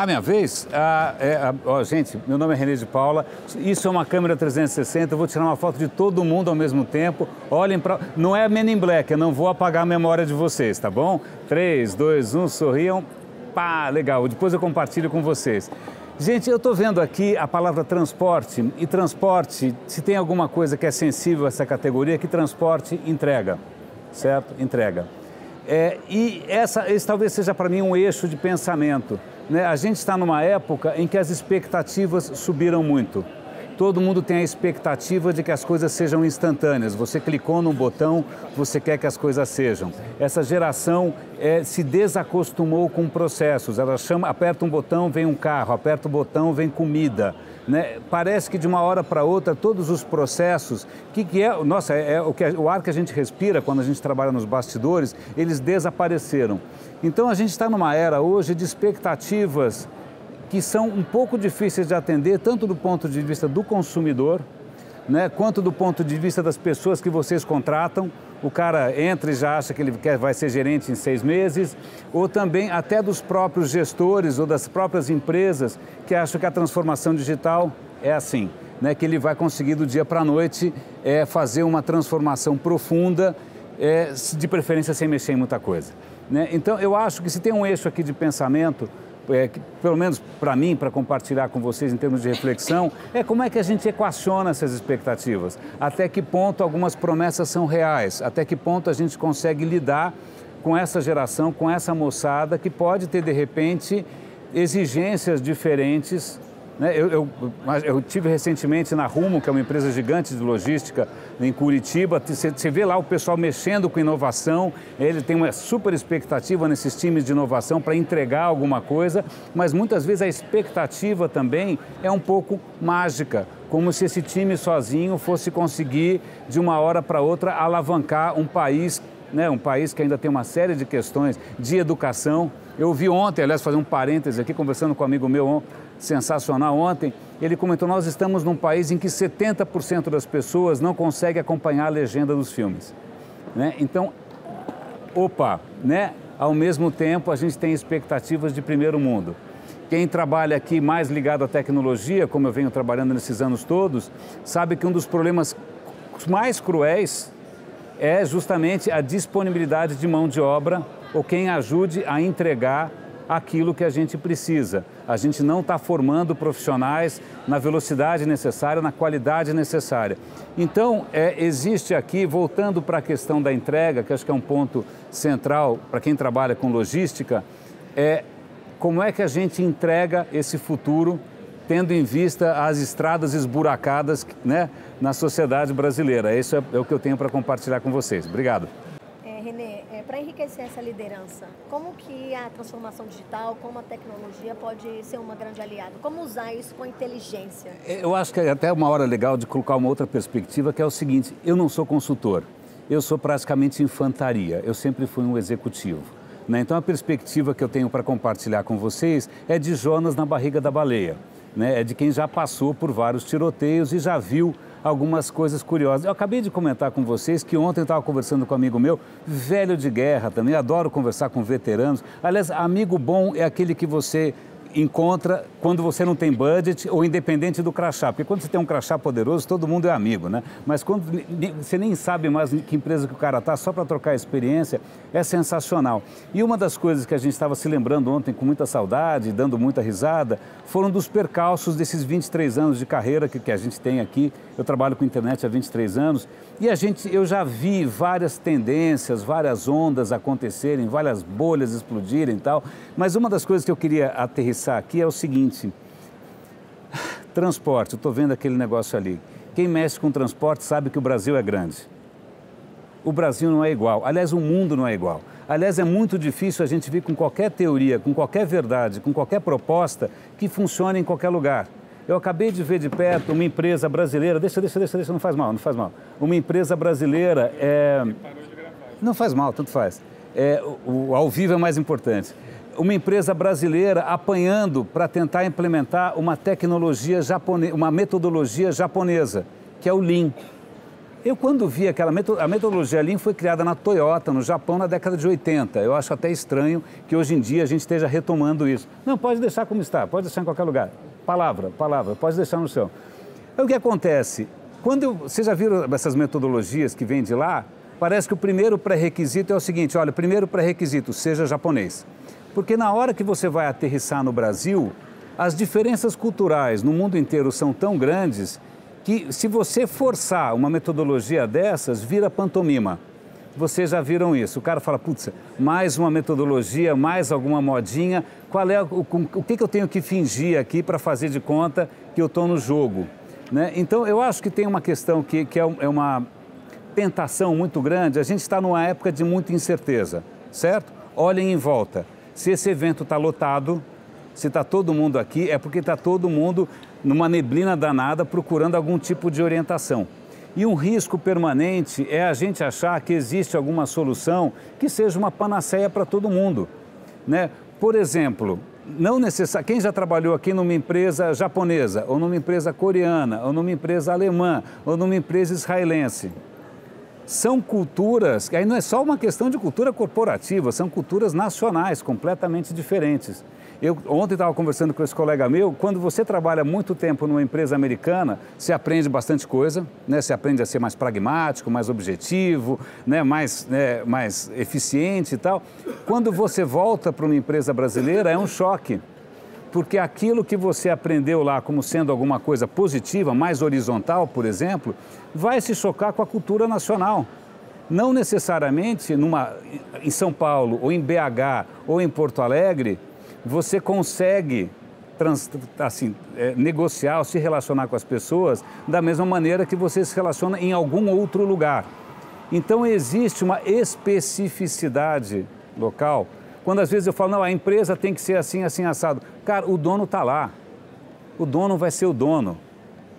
Minha vez? Gente, meu nome é René de Paula, isso é uma câmera 360, eu vou tirar uma foto de todo mundo ao mesmo tempo. Olhem para... Não é Men in Black, eu não vou apagar a memória de vocês, tá bom? 3, 2, 1, sorriam. Pá, legal, depois eu compartilho com vocês. Gente, eu estou vendo aqui a palavra transporte, e transporte, se tem alguma coisa que é sensível a essa categoria, que transporte entrega, certo? Entrega. Esse talvez seja para mim um eixo de pensamento, né? A gente está numa época em que as expectativas subiram muito. Todo mundo tem a expectativa de que as coisas sejam instantâneas. Você clicou num botão, você quer que as coisas sejam. Essa geração se desacostumou com processos. Ela aperta um botão, vem um carro, aperta o botão, vem comida. Né? Parece que de uma hora para outra todos os processos, o ar que a gente respira quando a gente trabalha nos bastidores, eles desapareceram. Então a gente está numa era hoje de expectativas que são um pouco difíceis de atender, tanto do ponto de vista do consumidor, né, quanto do ponto de vista das pessoas que vocês contratam. O cara entra e já acha que ele vai ser gerente em 6 meses, ou também até dos próprios gestores ou das próprias empresas que acham que a transformação digital é assim, né, que ele vai conseguir do dia para a noite fazer uma transformação profunda, de preferência sem mexer em muita coisa. Né? Então, eu acho que se tem um eixo aqui de pensamento, pelo menos para mim, para compartilhar com vocês em termos de reflexão, como é que a gente equaciona essas expectativas? Até que ponto algumas promessas são reais? Até que ponto a gente consegue lidar com essa geração, com essa moçada que pode ter, de repente, exigências diferentes? Né? Eu tive recentemente na Rumo, que é uma empresa gigante de logística em Curitiba. Você vê lá o pessoal mexendo com inovação, ele tem uma super expectativa nesses times de inovação para entregar alguma coisa, mas muitas vezes a expectativa também é um pouco mágica, como se esse time sozinho fosse conseguir de uma hora para outra alavancar um país, né? Um país que ainda tem uma série de questões de educação. Eu vi ontem, aliás, fazer um parêntese aqui, conversando com um amigo meu sensacional ontem, ele comentou: nós estamos num país em que 70% das pessoas não conseguem acompanhar a legenda dos filmes. Né? Então, né? Ao mesmo tempo a gente tem expectativas de primeiro mundo. Quem trabalha aqui mais ligado à tecnologia, como eu venho trabalhando nesses anos todos, sabe que um dos problemas mais cruéis é justamente a disponibilidade de mão de obra ou quem ajude a entregar aquilo que a gente precisa. A gente não está formando profissionais na velocidade necessária, na qualidade necessária. Então, existe aqui, voltando para a questão da entrega, que acho que é um ponto central para quem trabalha com logística, como é que a gente entrega esse futuro, tendo em vista as estradas esburacadas, né, na sociedade brasileira. Isso é o que eu tenho para compartilhar com vocês. Obrigado. René, para enriquecer essa liderança, como que a transformação digital, como a tecnologia pode ser uma grande aliada? Como usar isso com inteligência? Eu acho que é até uma hora legal de colocar uma outra perspectiva, que é o seguinte: eu não sou consultor, eu sou praticamente infantaria, eu sempre fui um executivo. Né? Então a perspectiva que eu tenho para compartilhar com vocês é de Jonas na barriga da baleia, né? É de quem já passou por vários tiroteios e já viu algumas coisas curiosas. Eu acabei de comentar com vocês que ontem eu estava conversando com um amigo meu, velho de guerra também, adoro conversar com veteranos. Aliás, amigo bom é aquele que você encontra quando você não tem budget ou independente do crachá, porque quando você tem um crachá poderoso, todo mundo é amigo, né? Mas quando você nem sabe mais em que empresa que o cara está, só para trocar a experiência, é sensacional. E uma das coisas que a gente estava se lembrando ontem com muita saudade, dando muita risada, foram dos percalços desses 23 anos de carreira que a gente tem aqui. Eu trabalho com internet há 23 anos e eu já vi várias tendências, várias ondas acontecerem, várias bolhas explodirem e tal, mas uma das coisas que eu queria aterrissar aqui é o seguinte: transporte, eu estou vendo aquele negócio ali. Quem mexe com transporte sabe que o Brasil é grande. O Brasil não é igual, aliás, o mundo não é igual. Aliás, é muito difícil a gente vir com qualquer teoria, com qualquer verdade, com qualquer proposta que funcione em qualquer lugar. Eu acabei de ver de perto uma empresa brasileira, deixa, não faz mal. Uma empresa brasileira, não faz mal, tanto faz. O ao vivo é mais importante. Uma empresa brasileira apanhando para tentar implementar uma tecnologia japonesa, uma metodologia japonesa, que é o Lean. Eu, quando vi a metodologia Lean foi criada na Toyota, no Japão, na década de 80. Eu acho até estranho que hoje em dia a gente esteja retomando isso. Não, pode deixar como está, pode deixar em qualquer lugar. Palavra, pode deixar no chão. Aí o que acontece? Vocês já viram essas metodologias que vêm de lá? Parece que o primeiro pré-requisito é o seguinte, olha, primeiro pré-requisito, seja japonês. Porque na hora que você vai aterrissar no Brasil, as diferenças culturais no mundo inteiro são tão grandes que se você forçar uma metodologia dessas, vira pantomima. Vocês já viram isso. O cara fala, putz, mais uma metodologia, mais alguma modinha, o que eu tenho que fingir aqui para fazer de conta que eu estou no jogo? Né? Então, eu acho que tem uma questão que é uma tentação muito grande. A gente está numa época de muita incerteza, certo? Olhem em volta. Se esse evento está lotado, se está todo mundo aqui, é porque está todo mundo numa neblina danada procurando algum tipo de orientação. E um risco permanente é a gente achar que existe alguma solução que seja uma panaceia para todo mundo, né? Por exemplo, quem já trabalhou aqui numa empresa japonesa, ou numa empresa coreana, ou numa empresa alemã, ou numa empresa israelense? São culturas, que aí não é só uma questão de cultura corporativa, são culturas nacionais, completamente diferentes. Eu ontem estava conversando com esse colega meu, quando você trabalha muito tempo numa empresa americana, você aprende bastante coisa, né? Você aprende a ser mais pragmático, mais objetivo, né? mais eficiente e tal. Quando você volta para uma empresa brasileira, é um choque, porque aquilo que você aprendeu lá como sendo alguma coisa positiva, mais horizontal, por exemplo, vai se chocar com a cultura nacional. Não necessariamente em São Paulo, ou em BH, ou em Porto Alegre, você consegue negociar ou se relacionar com as pessoas da mesma maneira que você se relaciona em algum outro lugar. Então, existe uma especificidade local. Quando às vezes eu falo, não, a empresa tem que ser assim, assim, assado. Cara, o dono está lá. O dono vai ser o dono.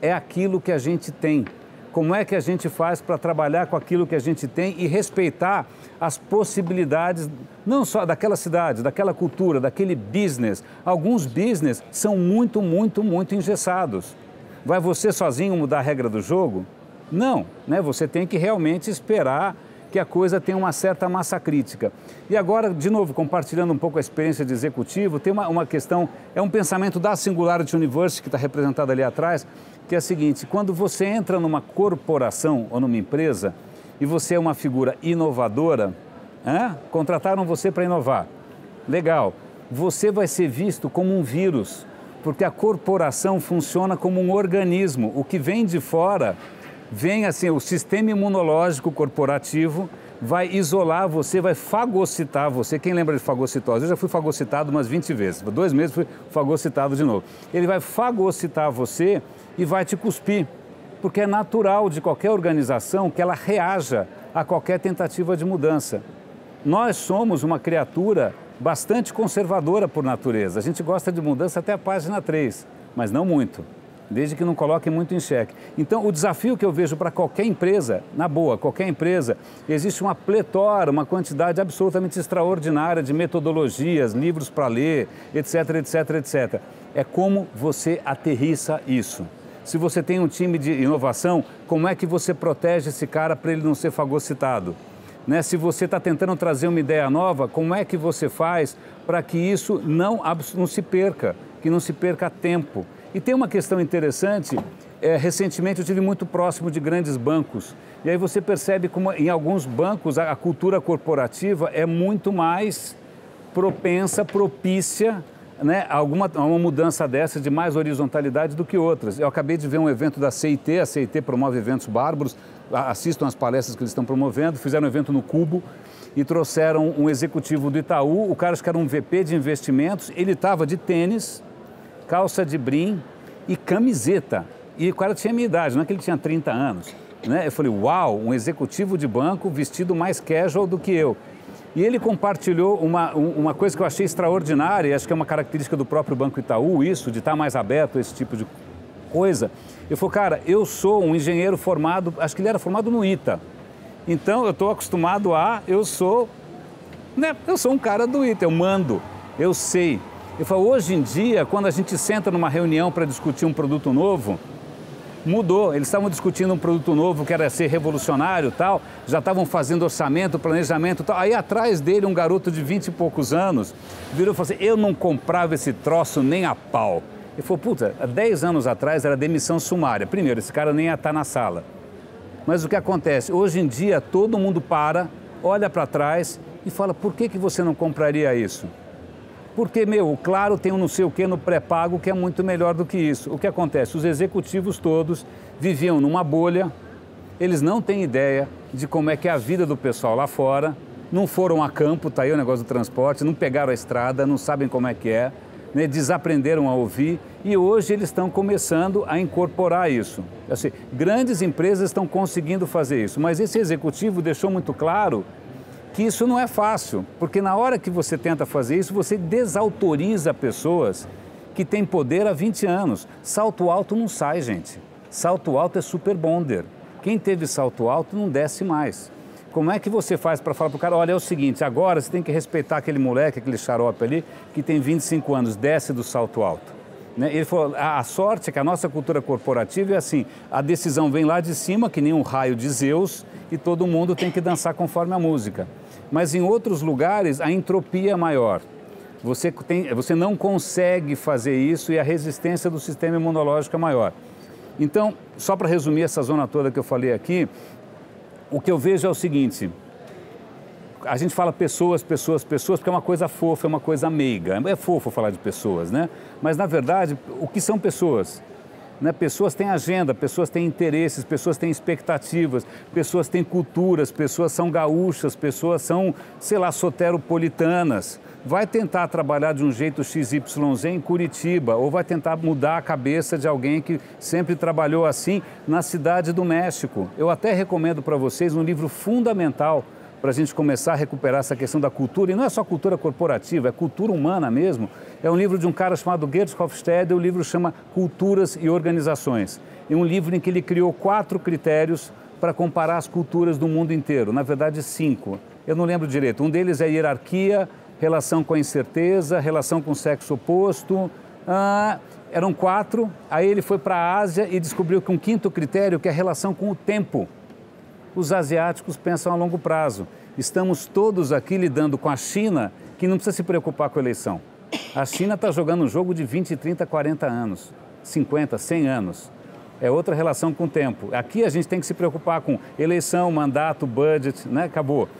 É aquilo que a gente tem. Como é que a gente faz para trabalhar com aquilo que a gente tem e respeitar as possibilidades, não só daquela cidade, daquela cultura, daquele business. Alguns business são muito, muito, muito engessados. Vai você sozinho mudar a regra do jogo? Não, né? Você tem que realmente esperar que a coisa tenha uma certa massa crítica. E agora, de novo, compartilhando um pouco a experiência de executivo, tem uma questão, é um pensamento da Singularity University, que está representado ali atrás, que é a seguinte, quando você entra numa corporação ou numa empresa e você é uma figura inovadora, contrataram você para inovar, legal, você vai ser visto como um vírus, porque a corporação funciona como um organismo, o que vem de fora, vem assim, o sistema imunológico corporativo vai isolar você, vai fagocitar você. Quem lembra de fagocitose? Eu já fui fagocitado umas 20 vezes, 2 meses fui fagocitado de novo. Ele vai fagocitar você e vai te cuspir, porque é natural de qualquer organização que ela reaja a qualquer tentativa de mudança. Nós somos uma criatura bastante conservadora por natureza. A gente gosta de mudança até a página 3, mas não muito, desde que não coloque muito em xeque. Então, o desafio que eu vejo para qualquer empresa, na boa, qualquer empresa, existe uma pletora, uma quantidade absolutamente extraordinária de metodologias, livros para ler, etc, etc, etc. É como você aterrissa isso. Se você tem um time de inovação, como é que você protege esse cara para ele não ser fagocitado? Né? Se você está tentando trazer uma ideia nova, como é que você faz para que isso não se perca, que não se perca tempo? E tem uma questão interessante, recentemente eu estive muito próximo de grandes bancos, e aí você percebe como em alguns bancos a cultura corporativa é muito mais propícia, né, a uma mudança dessa de mais horizontalidade do que outras. Eu acabei de ver um evento da CIT, a CIT promove eventos bárbaros, assistam às palestras que eles estão promovendo, fizeram um evento no Cubo e trouxeram um executivo do Itaú, o cara acho que era um VP de investimentos, ele estava de tênis, calça de brim e camiseta. E o cara tinha a minha idade, não é que ele tinha 30 anos. Né? Eu falei, uau, um executivo de banco vestido mais casual do que eu. E ele compartilhou uma coisa que eu achei extraordinária, e acho que é uma característica do próprio Banco Itaú, isso, de estar mais aberto a esse tipo de coisa. Eu falei, cara, eu sou um engenheiro formado, acho que ele era formado no ITA. Então, eu estou acostumado eu sou um cara do ITA, eu mando, eu sei. Eu falo, hoje em dia, quando a gente senta numa reunião para discutir um produto novo, Mudou, eles estavam discutindo um produto novo que era ser revolucionário e tal, já estavam fazendo orçamento, planejamento e tal. Aí atrás dele um garoto de 20 e poucos anos virou e falou assim, eu não comprava esse troço nem a pau. Ele falou, puta, há 10 anos atrás era demissão sumária. Primeiro, esse cara nem ia estar na sala. Mas o que acontece? Hoje em dia todo mundo para, olha para trás e fala, por que você não compraria isso? Porque, o Claro tem um não sei o que no pré-pago que é muito melhor do que isso. O que acontece? Os executivos todos viviam numa bolha, eles não têm ideia de como é que é a vida do pessoal lá fora, não foram a campo, tá aí o negócio do transporte, não pegaram a estrada, não sabem como é que é, né? Desaprenderam a ouvir e hoje eles estão começando a incorporar isso. Assim, grandes empresas estão conseguindo fazer isso, mas esse executivo deixou muito claro que isso não é fácil, porque na hora que você tenta fazer isso, você desautoriza pessoas que têm poder há 20 anos. Salto alto não sai, gente. Salto alto é super bonder. Quem teve salto alto não desce mais. Como é que você faz para falar para o cara, olha, é o seguinte, agora você tem que respeitar aquele moleque, aquele xarope ali, que tem 25 anos, desce do salto alto. Né? Ele falou, a sorte é que a nossa cultura corporativa é assim, a decisão vem lá de cima, que nem um raio de Zeus, e todo mundo tem que dançar conforme a música. Mas em outros lugares a entropia é maior. Você não consegue fazer isso e a resistência do sistema imunológico é maior. Então, só para resumir essa zona toda que eu falei aqui, o que eu vejo é o seguinte, a gente fala pessoas, porque é uma coisa fofa, é uma coisa meiga. É fofo falar de pessoas, né? Mas, na verdade, o que são pessoas? Né? Pessoas têm agenda, pessoas têm interesses, pessoas têm expectativas, pessoas têm culturas, pessoas são gaúchas, pessoas são, sei lá, soteropolitanas. Vai tentar trabalhar de um jeito XYZ em Curitiba ou vai tentar mudar a cabeça de alguém que sempre trabalhou assim na cidade do México. Eu até recomendo para vocês um livro fundamental para a gente começar a recuperar essa questão da cultura, e não é só cultura corporativa, é cultura humana mesmo. É um livro de um cara chamado Gerd Hofstede, o livro chama Culturas e Organizações. É um livro em que ele criou 4 critérios para comparar as culturas do mundo inteiro, na verdade 5. Eu não lembro direito, um deles é hierarquia, relação com a incerteza, relação com o sexo oposto, eram 4, aí ele foi para a Ásia e descobriu que um 5º critério, que é a relação com o tempo. Os asiáticos pensam a longo prazo. Estamos todos aqui lidando com a China, que não precisa se preocupar com a eleição. A China está jogando um jogo de 20, 30, 40 anos, 50, 100 anos. É outra relação com o tempo. Aqui a gente tem que se preocupar com eleição, mandato, budget, né? Acabou.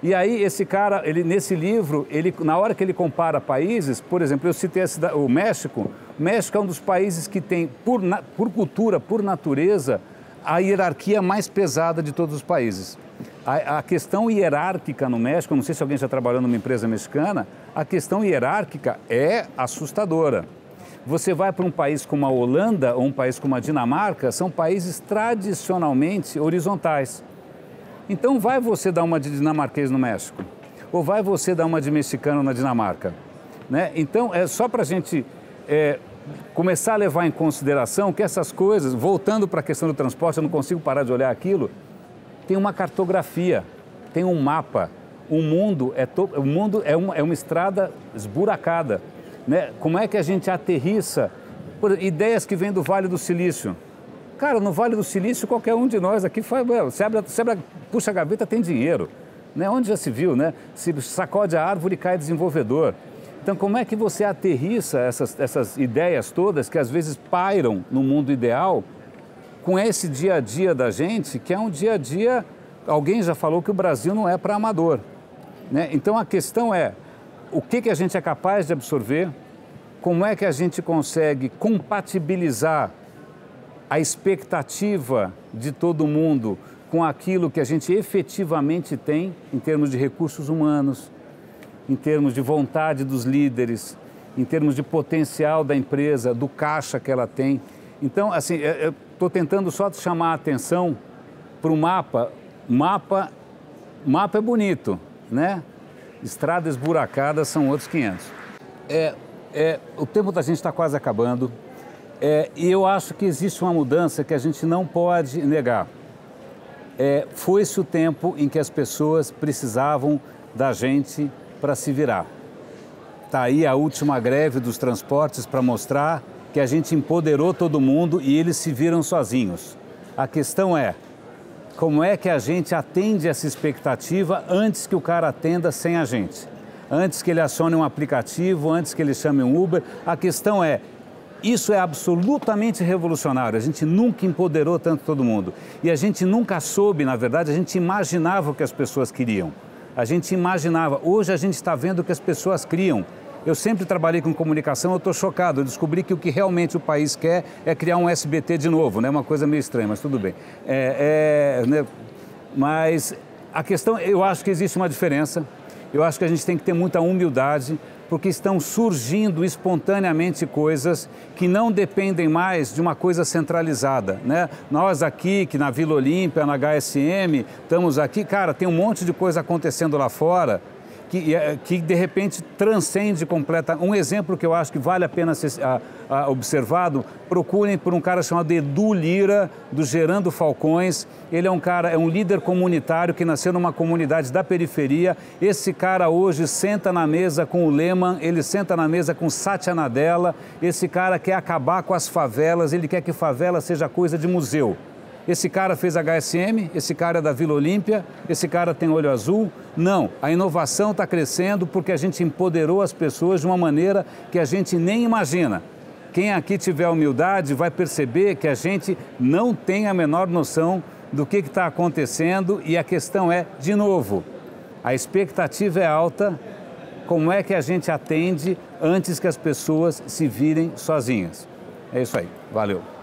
E aí esse cara, nesse livro, na hora que ele compara países, por exemplo, eu citei o México. O México é um dos países que tem, por cultura, por natureza, a hierarquia mais pesada de todos os países. A questão hierárquica no México, não sei se alguém já trabalhou numa empresa mexicana, a questão hierárquica é assustadora. Você vai para um país como a Holanda ou um país como a Dinamarca, são países tradicionalmente horizontais. Então vai você dar uma de dinamarquês no México, ou vai você dar uma de mexicano na Dinamarca. Né? Então é só para a gente começar a levar em consideração que essas coisas, voltando para a questão do transporte, eu não consigo parar de olhar aquilo, tem uma cartografia, tem um mapa. O mundo é uma estrada esburacada. Né? Como é que a gente aterrissa ideias que vêm do Vale do Silício? Cara, no Vale do Silício, qualquer um de nós aqui faz, puxa a gaveta, tem dinheiro. Né? Onde já se viu, né? Se sacode a árvore, cai desenvolvedor. Então, como é que você aterrissa essas ideias todas que às vezes pairam no mundo ideal com esse dia a dia da gente, que é um dia a dia, alguém já falou que o Brasil não é para amador. Né? Então, a questão é, o que a gente é capaz de absorver, como é que a gente consegue compatibilizar a expectativa de todo mundo com aquilo que a gente efetivamente tem em termos de recursos humanos, em termos de vontade dos líderes, em termos de potencial da empresa, do caixa que ela tem. Então, assim, eu estou tentando só chamar a atenção para o mapa. Mapa é bonito, né? Estrada esburacada são outros 500. O tempo da gente está quase acabando. E eu acho que existe uma mudança que a gente não pode negar. Foi-se o tempo em que as pessoas precisavam da gente para se virar. Está aí a última greve dos transportes para mostrar que a gente empoderou todo mundo e eles se viram sozinhos. A questão é, como é que a gente atende essa expectativa antes que o cara atenda sem a gente? Antes que ele acione um aplicativo, antes que ele chame um Uber. A questão é, isso é absolutamente revolucionário. A gente nunca empoderou tanto todo mundo. E a gente nunca soube, na verdade, a gente imaginava o que as pessoas queriam. A gente imaginava. Hoje a gente está vendo o que as pessoas criam. Eu sempre trabalhei com comunicação, eu estou chocado. Eu descobri que o que realmente o país quer é criar um SBT de novo, né? Uma coisa meio estranha, mas tudo bem. Né? Mas a questão, eu acho que existe uma diferença. Eu acho que a gente tem que ter muita humildade, porque estão surgindo espontaneamente coisas que não dependem mais de uma coisa centralizada, né? Nós aqui, que na Vila Olímpia, na HSM, estamos aqui, cara, tem um monte de coisa acontecendo lá fora, que de repente transcende completamente. Um exemplo que eu acho que vale a pena ser observado, procurem por um cara chamado Edu Lira, do Gerando Falcões. Ele é um cara, é um líder comunitário que nasceu numa comunidade da periferia. Esse cara hoje senta na mesa com o Lehman, ele senta na mesa com Satya Nadella. Esse cara quer acabar com as favelas, ele quer que favela seja coisa de museu. Esse cara fez HSM, esse cara é da Vila Olímpia, esse cara tem olho azul. Não, a inovação está crescendo porque a gente empoderou as pessoas de uma maneira que a gente nem imagina. Quem aqui tiver humildade vai perceber que a gente não tem a menor noção do que está acontecendo e a questão é, de novo, a expectativa é alta, como é que a gente atende antes que as pessoas se virem sozinhas? É isso aí, valeu.